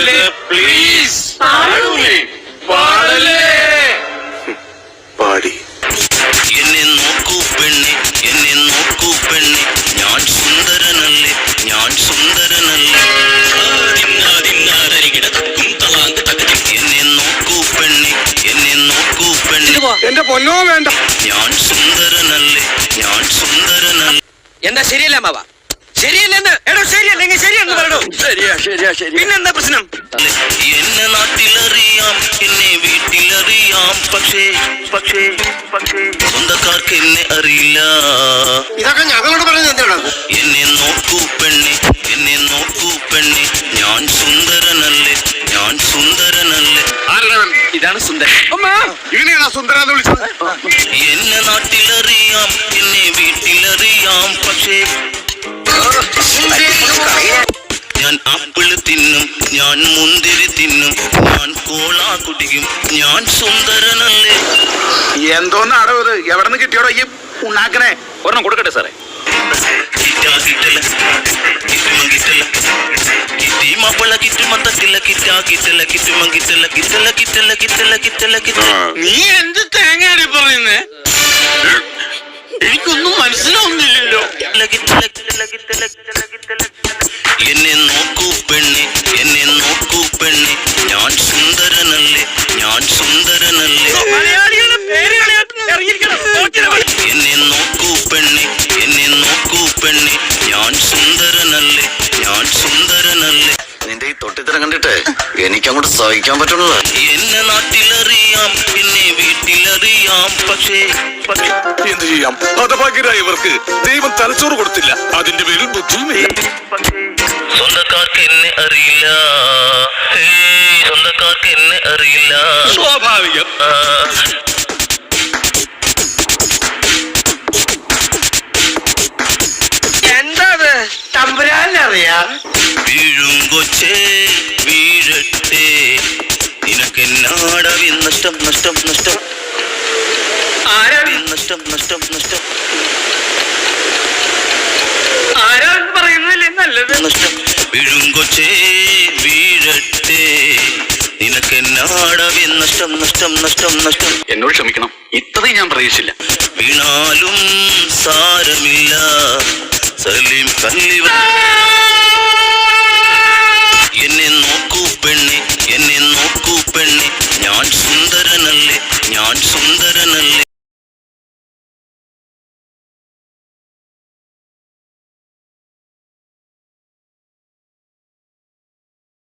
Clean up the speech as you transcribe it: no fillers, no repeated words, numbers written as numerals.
പാടല്ലേ പ്ലീസ്. പാടി. എന്നെ നോക്കൂ പെണ്ണെ, എന്നെ നോക്കൂ പെണ്ണെ, ഞാൻ സുന്ദരനല്ലേ, ഞാൻ സുന്ദരനല്ലേ. എന്നെ നോക്കൂ പെണ്ണെ, എന്നെ നോക്കൂ പെണ്ണെ, എന്റെ പൊന്നോ വേണ്ട. ഞാൻ സുന്ദരനല്ലേ, ഞാൻ സുന്ദരനല്ലേ. എന്താ ശരിയല്ല മാവ? ശരിയല്ലെന്ന് എടോ, ശരിയല്ലെങ്കിൽ ശരിയെന്ന് പറയണോ? ശരിയാ. പിന്നെന്താ പ്രശ്നം? എന്നെ നാട്ടിലറിയാം, എന്നെ വീട്ടിലറിയാം, പക്ഷേ പക്ഷേ പക്ഷേ സ്വന്തക്കാർക്ക് എന്നെ അറിയില്ല. ഇതൊക്കെ ഞങ്ങളോട് പറയുന്നത് എന്താണ്? എന്നെ നോക്കൂ പെണ്ണെ, എന്നെ നോക്കൂ പെണ്ണെ, ഞാൻ സുന്ദരനല്ലേ, ഞാൻ സുന്ദരനല്ലേ. ഇതാണ് സുന്ദരൻ. ഇങ്ങനെയാണോ സുന്ദരാന്ന് വിളിച്ചത്? എന്നെ നാട്ടിലറിയാം, എന്നെ വീട്ടിലറിയാം, പക്ഷേ ഞാൻ ആപ്പിള് തിന്നും, ഞാൻ മുന്തിരി തിന്നും, ഞാൻ കോള കുടിക്കും, ഞാൻ സുന്ദരനല്ലേ. എന്തോന്നാടോ ഇത്? എവിടെ നിന്ന് കിട്ടിയോടോ ഈ ഉണ്ടാക്കണേ? ഒരെണ്ണം കൊടുക്കട്ടെ സാറേ. കിറ്റാ കിട്ടല കിറ്റുമ കിട്ടല കിട്ടി മാപ്പിള കിറ്റുമ തട്ടില്ല, കിറ്റാ കിട്ടല കിറ്റുമ കിട്ടല കിട്ടല കിട്ടല കിട്ടല കിട്ടല കിട്ടല. നീ എന്ത് തേങ്ങയാണ് പറയുന്നേ? എനിക്കൊന്നും മനസ്സിലാവുന്നില്ലല്ലോ. എന്നെ നോക്കൂ പെണ്ണെ, എന്നെ നോക്കൂ പെണ്ണെ, ഞാൻ സുന്ദരനല്ലേ, ഞാൻ സുന്ദരനല്ലേ. എന്നെ നോക്കൂ പെണ്ണെ, എന്നെ നോക്കൂ പെണ്ണെ, ഞാൻ സുന്ദരനല്ലേ, ഞാൻ സുന്ദരനല്ലേ. നിന്റെ ഈ തൊട്ടിത്തരം കണ്ടിട്ട് എനിക്കങ്ങോട്ട് സഹിക്കാൻ പറ്റുന്നില്ല. എന്നെ നാട്ടിലറിയാം, എന്നെ വീട്ടിലറിയാം, പക്ഷേ എന്ത് ചെയ്യാം? ഹതഭാഗ്യരായവർക്ക് ദൈവം തലച്ചോറ് കൊടുത്തില്ല. അതിന്റെ പേരിൽ ബുദ്ധിയുമില്ല. സ്വന്തക്കാർക്ക് എന്നെ അറിയില്ല, സ്വന്തക്കാർക്ക് എന്നെ അറിയില്ല. സ്വാഭാവികം. എന്താ തമ്പുരാനറിയാം? വീഴും കൊച്ചേ വീഴട്ടെ, നിനക്കെന്നാടവി നഷ്ടം നഷ്ടം നഷ്ടം. ആരാണ് നഷ്ടം നഷ്ടം നഷ്ടം ആരാണെന്ന് പറയുന്നതല്ലേ നല്ലത്? നഷ്ടം. വീഴും കൊച്ചേ വീഴട്ടെ, നിനക്കെന്നാടവി നഷ്ടം നഷ്ടം നഷ്ടം നഷ്ടം. എന്നോട് ക്ഷമിക്കണം, ഇത്രയും ഞാൻ പ്രതീക്ഷിച്ചില്ല. വീണാലും സാരമില്ല, സലീം കല്ലിവ